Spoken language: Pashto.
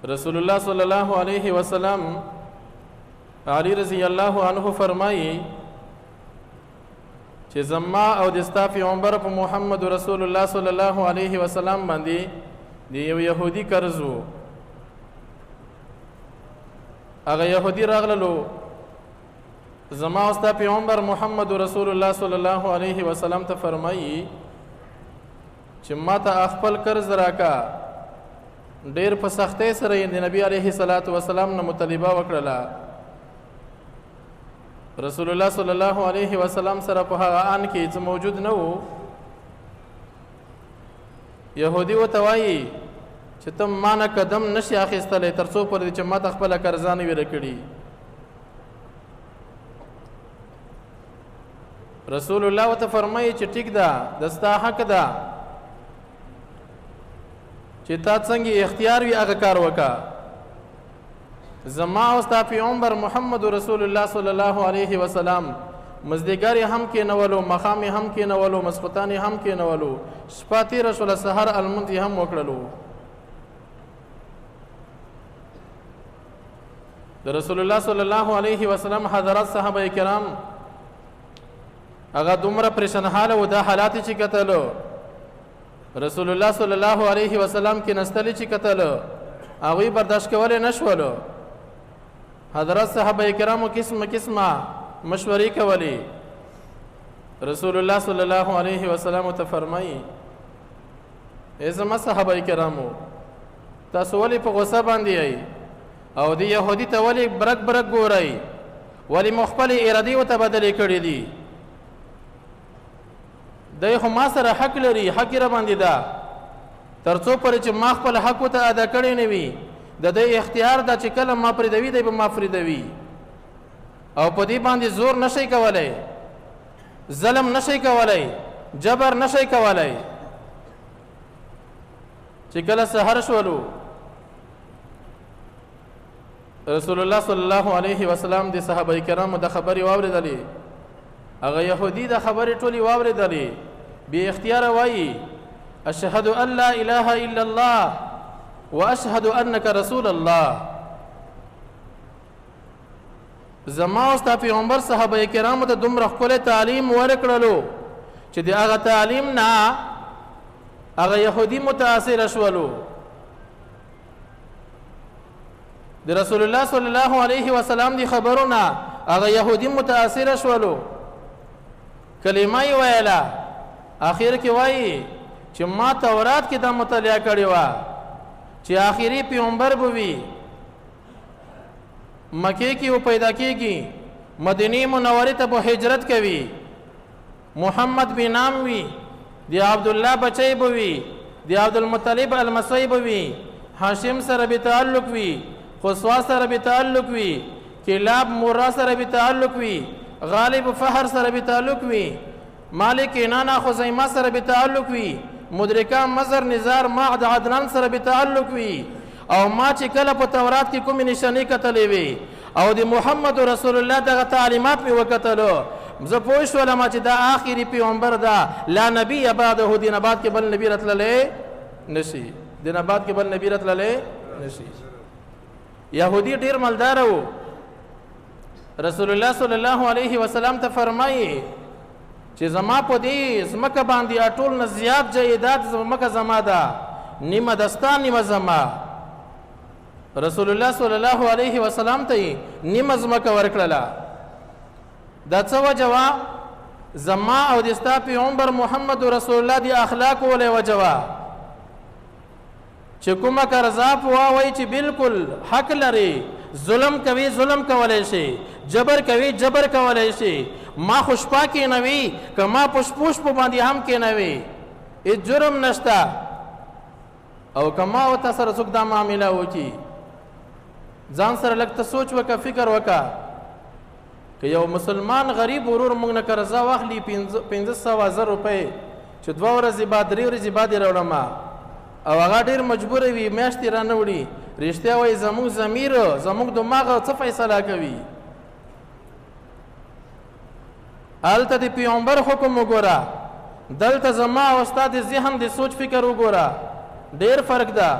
رسول الله صلی الله علیه وسلم علی رضی الله عنه فرمایي چې زما او د ستا پیغمبر په محمد رسول الله صلی الله علیه وسلم باندې د یو یهودي قرض و. هغه یهودي راغللو زما او ستا پیغمبر محمد رسول الله صلی الله علیه وسلم ته فرمایي چې ما ته خپل قرض راکا. ډېر په سختۍ سره یې د نبي علیه الصلاة وسلام نه مطالبه وکړله. رسول الله صلی الله علیه وسلم سره په هغه آن کې څه موجود نه و. یهودي ورته وایي چې ته ما نه قدم نشي اخیستلی تر څو پورې چې ما ته خپله قرضه نه وي راکړي. رسول الله ورته فرمایي چې ټیک ده، د ستا حق ده چې تا څنګه اختیار وي هغه کار وکړه. زما او ستا پیغمبر محمد رسول الله صلی الله علیه وسلم مزدګر هم کېنولو، مخام هم کېنولو، مسخوتان هم کېنولو، شپه تېره شوله، سحر المنځ هم وکړلو. د رسول الله صلی الله علیه وسلم حضرات صحابه کرام هغه دومره پریشان حاله و دا حالات چې کتلو رسول الله صلی الله علیه وسلم کې نستلی چې کتلو هغوی برداشت کولی نشولو. حضرت صحابه کرامو قسمه قسمه مشورې کولی. رسول الله صلی الله علیه وسلم ته فرمایي ای زما صحابه کرامو تاسو ولې په غوسه باندې یئ او د یهودي ته ولې برک برک ګورئ؟ ولې مو خپلې ارادې ورته بدلې کړې دي؟ دی خو ما سره حق لري، حق یې راباندې ده. تر څو پورې چې ما خپل حق ورته ادا کړی نه وي د دی اختیار ده چې کله ما پرېدوي دی به ما پرېدوي. او په دې باندې زور نشئ کولی، ظلم نشئ کولی، جبر نشئ کولی. چې کله سحر شولو رسول الله صلی الله علیه وسلم د صحابه کرامو د خبرې واورېدلې. هغه یهودي د خبرې ټولې واورېدلې. بې اختیاره وایي اشهد ان لا اله الا الله واشهد انک رسول الله. زما او ستا پیغمبر صحابه کرامو ته دومره ښکلی تعلیم ورکړلو چې د هغه تعلیم نه هغه یهودي متاثره شولو. د رسول الله صلی الله علیه وسلم دی خبرونه هغه یهودي متاثره شولو. کلمه یې ویله، آخر کې وایي چې ما تورات کې دا مطالعه کړې وه چې آخري پیغمبر به وي، مکې کې و پیدا کېږي، مدینې منورې ته به هجرت کوي، محمد به نام وي، د عبدالله بچی به وي، د عبدالمطلب المسی به وي، هاشم سره به تعلق وي، خسوا سره به تعلق وي، کلاب مرا سره به تعلق وي، غالب فهر سره به تعلق وي، مالک انانا خزیمه سره به تعلق وي، مدرکه مزر نزار معد عدنان سره به تعلق وي. او ما چې کله په تورات کې کومې نشانې کتلې وي او د محمد رسول الله دغه تعلیمات مې وکتلو زه پوه شولم چې دا آخري پیغمبر ده، لا نبي بعده، دین بعد کې بل نبي راتللی نشي، دین بعد کې بل نبي راتللی نشي. یهودي ډېر مالداره و. رسول الله صلی الله علیه وسلم ته فرمایي چې زما په دې ځمکه باندې ټول نه زیات جایداد ځمکه زما ده، نیمه دستا نیمه زما. رسول الله صلی الله علیه وسلم ته یې نیمه ځمکه ورکړله. دا څه وجه وه؟ زما او د ستا پیغمبر محمد رسول الله د اخلاقو ولې وجه وه چې کومه قرضه په وایي چې بالکل حق لري، ظلم کوي ظلم کولی شي، جبر کوي جبر کولی شي. ما خو شپه کېنوي که ما په شپو شپو باندې هم کېنوي هېڅ جرم نشته. او که ما ورته سره څوک دا معامله وکړي ځان سره لږ ته سوچ وکړه، فکر وکړه. که یو مسلمان غریب ورور موږ نه قرضه واخلي 500,000 روپۍ چې 2 ورځې بعد 3 ورځې بعد یې راوړم او هغه ډېر مجبوره وي میاشتې را نه وړي، رښتیا وایي زموږ ضمیر زموږ دماغ څه فیصله کوي؟ هلته د پیغمبر حکم وګوره، دلته زما او ستا د ذهن د سوچ فکر وګوره، ډېر فرق ده.